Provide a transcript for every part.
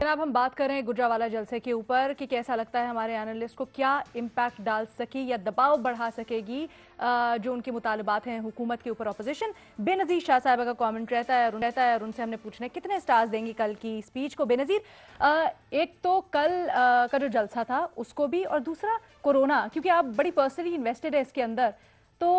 जनाब हम बात कर रहे हैं गुजरावाला जलसे के ऊपर कि कैसा लगता है हमारे एनालिस्ट को, क्या इम्पैक्ट डाल सकी या दबाव बढ़ा सकेगी जो उनके मुतालबात हैं हुकूमत के ऊपर अपोजिशन। बेनज़ीर शाह साहबा का कमेंट रहता है और उनसे हमने पूछना है कितने स्टार्स देंगी कल की स्पीच को। बेनज़ीर, एक तो कल का जो जलसा था उसको भी, और दूसरा कोरोना, क्योंकि आप बड़ी पर्सनली इन्वेस्टेड है इसके अंदर, तो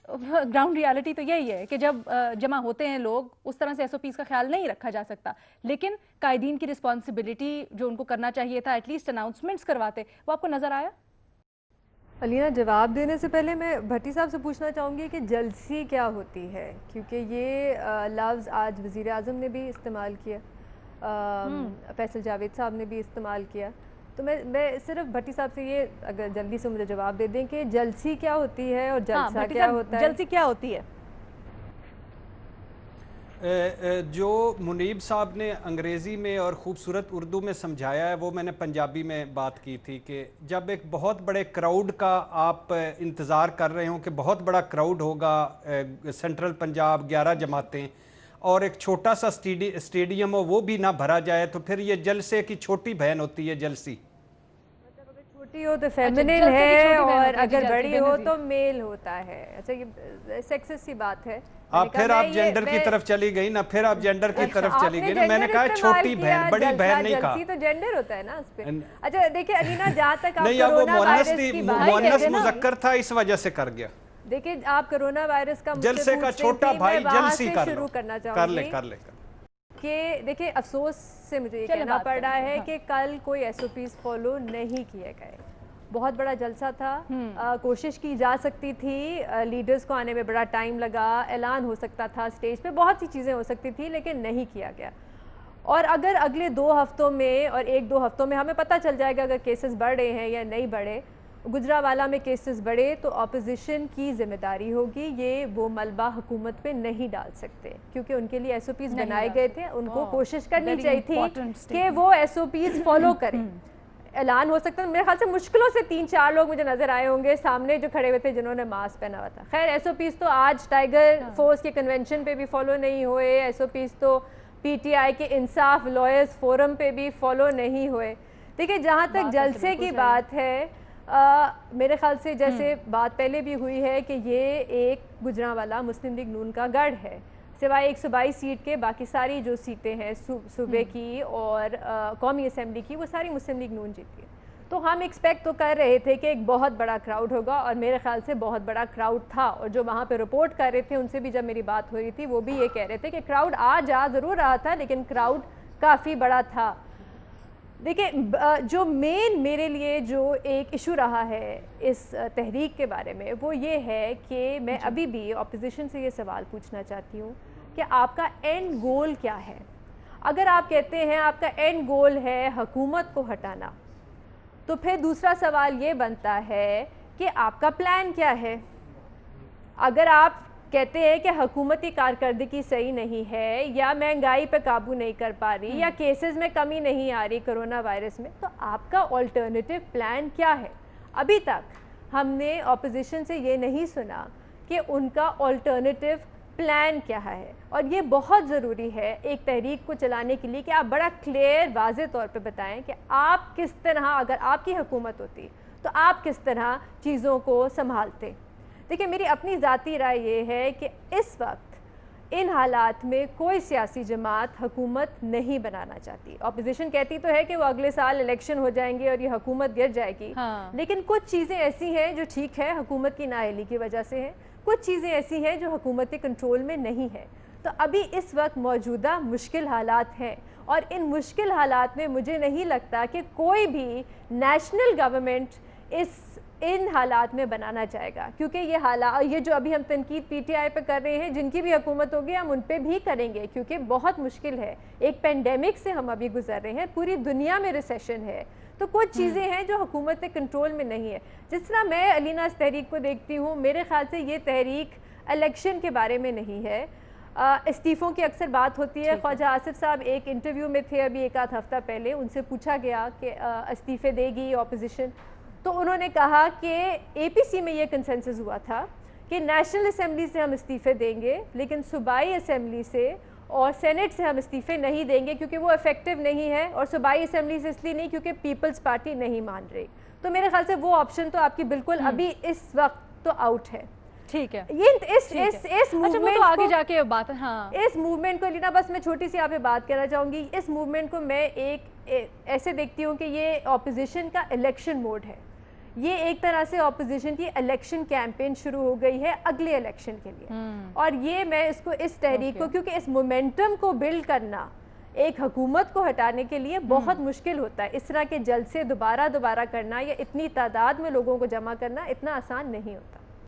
ग्राउंड रियलिटी तो यही है कि जब जमा होते हैं लोग उस तरह से एसओपीज का ख्याल नहीं रखा जा सकता, लेकिन कायदीन की रिस्पॉन्सिबिलिटी जो उनको करना चाहिए था, एटलीस्ट अनाउंसमेंट्स करवाते, वो आपको नज़र आया? अलीना, जवाब देने से पहले मैं भट्टी साहब से पूछना चाहूँगी कि जलसी क्या होती है, क्योंकि ये लफ्ज़ आज वज़ीर आज़म ने भी इस्तेमाल किया, फैसल जावेद साहब ने भी इस्तेमाल किया। तो मैं सिर्फ भट्टी साहब से ये अगर जल्दी से मुझे जवाब दे दें कि जलसी क्या होती है और जलसा क्या होता है। जलसी क्या होती है? जो मुनीब साहब ने अंग्रेज़ी में और ख़ूबसूरत उर्दू में समझाया है वो मैंने पंजाबी में बात की थी कि जब एक बहुत बड़े क्राउड का आप इंतज़ार कर रहे हो कि बहुत बड़ा क्राउड होगा, सेंट्रल पंजाब 11 जमातें और एक छोटा सा स्टेडियम हो वो भी ना भरा जाए, तो फिर ये जलसे की छोटी बहन होती है जलसी। छोटी हो तो फेमिनिन है और अगर बड़ी हो तो मेल होता है। अच्छा, ये सेक्सिस्ट सी बात है। आप जेंडर की तरफ चली गई ना, फिर आप जेंडर की तरफ चली गई ना। मैंने कहा छोटी बहन, बड़ी बहन नहीं कहा। तो जेंडर होता है ना उस पे। अच्छा देखिए अलीना, जहाँ तक नहीं, अब वो मुअन्नस मुज़क्कर था इस वजह से कर गया। देखिए आप कोरोना वायरस का जलसे का छोटा भाई जलसी शुरू करना चाहूँगी कर ले कि देखिए अफसोस से मुझे ये कहना पड़ रहा है कि कल कोई एसओपीज फॉलो नहीं किए गए। बहुत बड़ा जलसा था, कोशिश की जा सकती थी, लीडर्स को आने में बड़ा टाइम लगा, ऐलान हो सकता था स्टेज पे, बहुत सी चीज़ें हो सकती थी, लेकिन नहीं किया गया। और अगर अगले 2 हफ्तों में और 1-2 हफ्तों में हमें पता चल जाएगा अगर केसेस बढ़ रहे हैं या नहीं बढ़े, गुजरावाला में केसेस बढ़े तो अपोजिशन की जिम्मेदारी होगी। ये वो मलबा हुकूमत पे नहीं डाल सकते, क्योंकि उनके लिए एसओपीज बनाए गए थे। उनको कोशिश करनी चाहिए थी कि वो एसओपीज फॉलो करें। ऐलान हो सकता है, मेरे ख्याल से मुश्किलों से 3-4 लोग मुझे नज़र आए होंगे सामने जो खड़े हुए थे जिन्होंने मास्क पहना हुआ था। खैर एसओपीज तो आज टाइगर फोर्स के कन्वेंशन पे भी फॉलो नहीं हुए, एसओपीज तो पीटीआई के इंसाफ लॉयर्स फोरम पे भी फॉलो नहीं हुए। देखिए जहाँ तक जलसे की बात है, मेरे ख्याल से जैसे बात पहले भी हुई है कि ये एक गुजरांवाला मुस्लिम लीग नून का गढ़ है। सिवाय एक सूबाई सीट के बाकी सारी जो सीटें हैं सूबे की और कौमी असेंबली की, वो सारी मुस्लिम लीग नून जीती है। तो हम एक्सपेक्ट तो कर रहे थे कि एक बहुत बड़ा क्राउड होगा, और मेरे ख्याल से बहुत बड़ा क्राउड था। और जो वहाँ पे रिपोर्ट कर रहे थे उनसे भी जब मेरी बात हो रही थी वो भी ये कह रहे थे कि क्राउड आ जा ज़रूर रहा था, लेकिन क्राउड काफ़ी बड़ा था। देखिए जो मेन मेरे लिए जो एक इशू रहा है इस तहरीक के बारे में, वो ये है कि मैं अभी भी अपोजिशन से ये सवाल पूछना चाहती हूँ कि आपका एंड गोल क्या है। अगर आप कहते हैं आपका एंड गोल है हुकूमत को हटाना, तो फिर दूसरा सवाल ये बनता है कि आपका प्लान क्या है। अगर आप कहते हैं कि हुकूमती कारकर्दगी सही नहीं है, या महंगाई पर काबू नहीं कर पा रही, या केसेस में कमी नहीं आ रही कोरोना वायरस में, तो आपका ऑल्टरनेटिव प्लान क्या है? अभी तक हमने ऑपोजिशन से ये नहीं सुना कि उनका ऑल्टरनेटिव प्लान क्या है। और ये बहुत ज़रूरी है एक तहरीक को चलाने के लिए कि आप बड़ा क्लियर वाज़े तौर पे बताएं कि आप किस तरह, अगर आपकी हुकूमत होती तो आप किस तरह चीज़ों को संभालते। देखिए मेरी अपनी ज़ाती राय ये है कि इस वक्त इन हालात में कोई सियासी जमात हुकूमत नहीं बनाना चाहती। अपोजिशन कहती तो है कि वो अगले साल इलेक्शन हो जाएंगे और ये हुकूमत गिर जाएगी, लेकिन कुछ चीज़ें ऐसी हैं जो ठीक है हुकूमत की नाअहली की वजह से है, कुछ चीज़ें ऐसी हैं जो हुकूमत के कंट्रोल में नहीं है। तो अभी इस वक्त मौजूदा मुश्किल हालात हैं, और इन मुश्किल हालात में मुझे नहीं लगता कि कोई भी नेशनल गवर्नमेंट इन हालात में बनाना चाहेगा, क्योंकि ये हालात, ये जो अभी हम तनकीद पीटीआई पे कर रहे हैं, जिनकी भी हुकूमत होगी हम उन पे भी करेंगे, क्योंकि बहुत मुश्किल है। एक पेंडेमिक से हम अभी गुजर रहे हैं, पूरी दुनिया में रिसेशन है, तो कुछ चीज़ें हैं जो हुकूमत के कंट्रोल में नहीं है। जिस तरह मैं अलीना इस तहरीक को देखती हूँ, मेरे ख्याल से ये तहरीक इलेक्शन के बारे में नहीं है। इस्तीफ़ों की अक्सर बात होती है। ख्वाजा आसिफ साहब एक इंटरव्यू में थे अभी 1 आध हफ्ता पहले, उनसे पूछा गया कि इस्तीफ़े देगी अपोजिशन, तो उन्होंने कहा कि एपीसी में ये कंसेंसस हुआ था कि नेशनल असेंबली से हम इस्तीफ़े देंगे, लेकिन सूबाई असेंबली से اور سینٹ سے ہم استعفے نہیں دیں گے کیونکہ وہ افیکٹو نہیں ہے، اور صوبائی اسمبلی سے اس لیے نہیں کیونکہ پیپلز پارٹی نہیں مان رہی. تو میرے خیال سے وہ آپشن تو آپ کی بالکل ابھی اس وقت تو آؤٹ ہے. ٹھیک ہے، اس موومنٹ آگے جا کے بات ہے. ہاں، اس موومنٹ کو لینا، بس میں چھوٹی سی آپ پہ بات کرنا چاہوں گی. اس موومنٹ کو میں ایک ایسے دیکھتی ہوں کہ یہ اپوزیشن کا الیکشن موڈ ہے. یہ ایک طرح سے اپوزیشن کی الیکشن کیمپین شروع ہو گئی ہے اگلے الیکشن کے لیے. اور یہ میں اس کو اس تحریک کو، کیونکہ اس مومنٹم کو بلڈ کرنا ایک حکومت کو ہٹانے کے لیے بہت مشکل ہوتا ہے. اس طرح کے جلسے دوبارہ کرنا یا اتنی تعداد میں لوگوں کو جمع کرنا اتنا آسان نہیں ہوتا.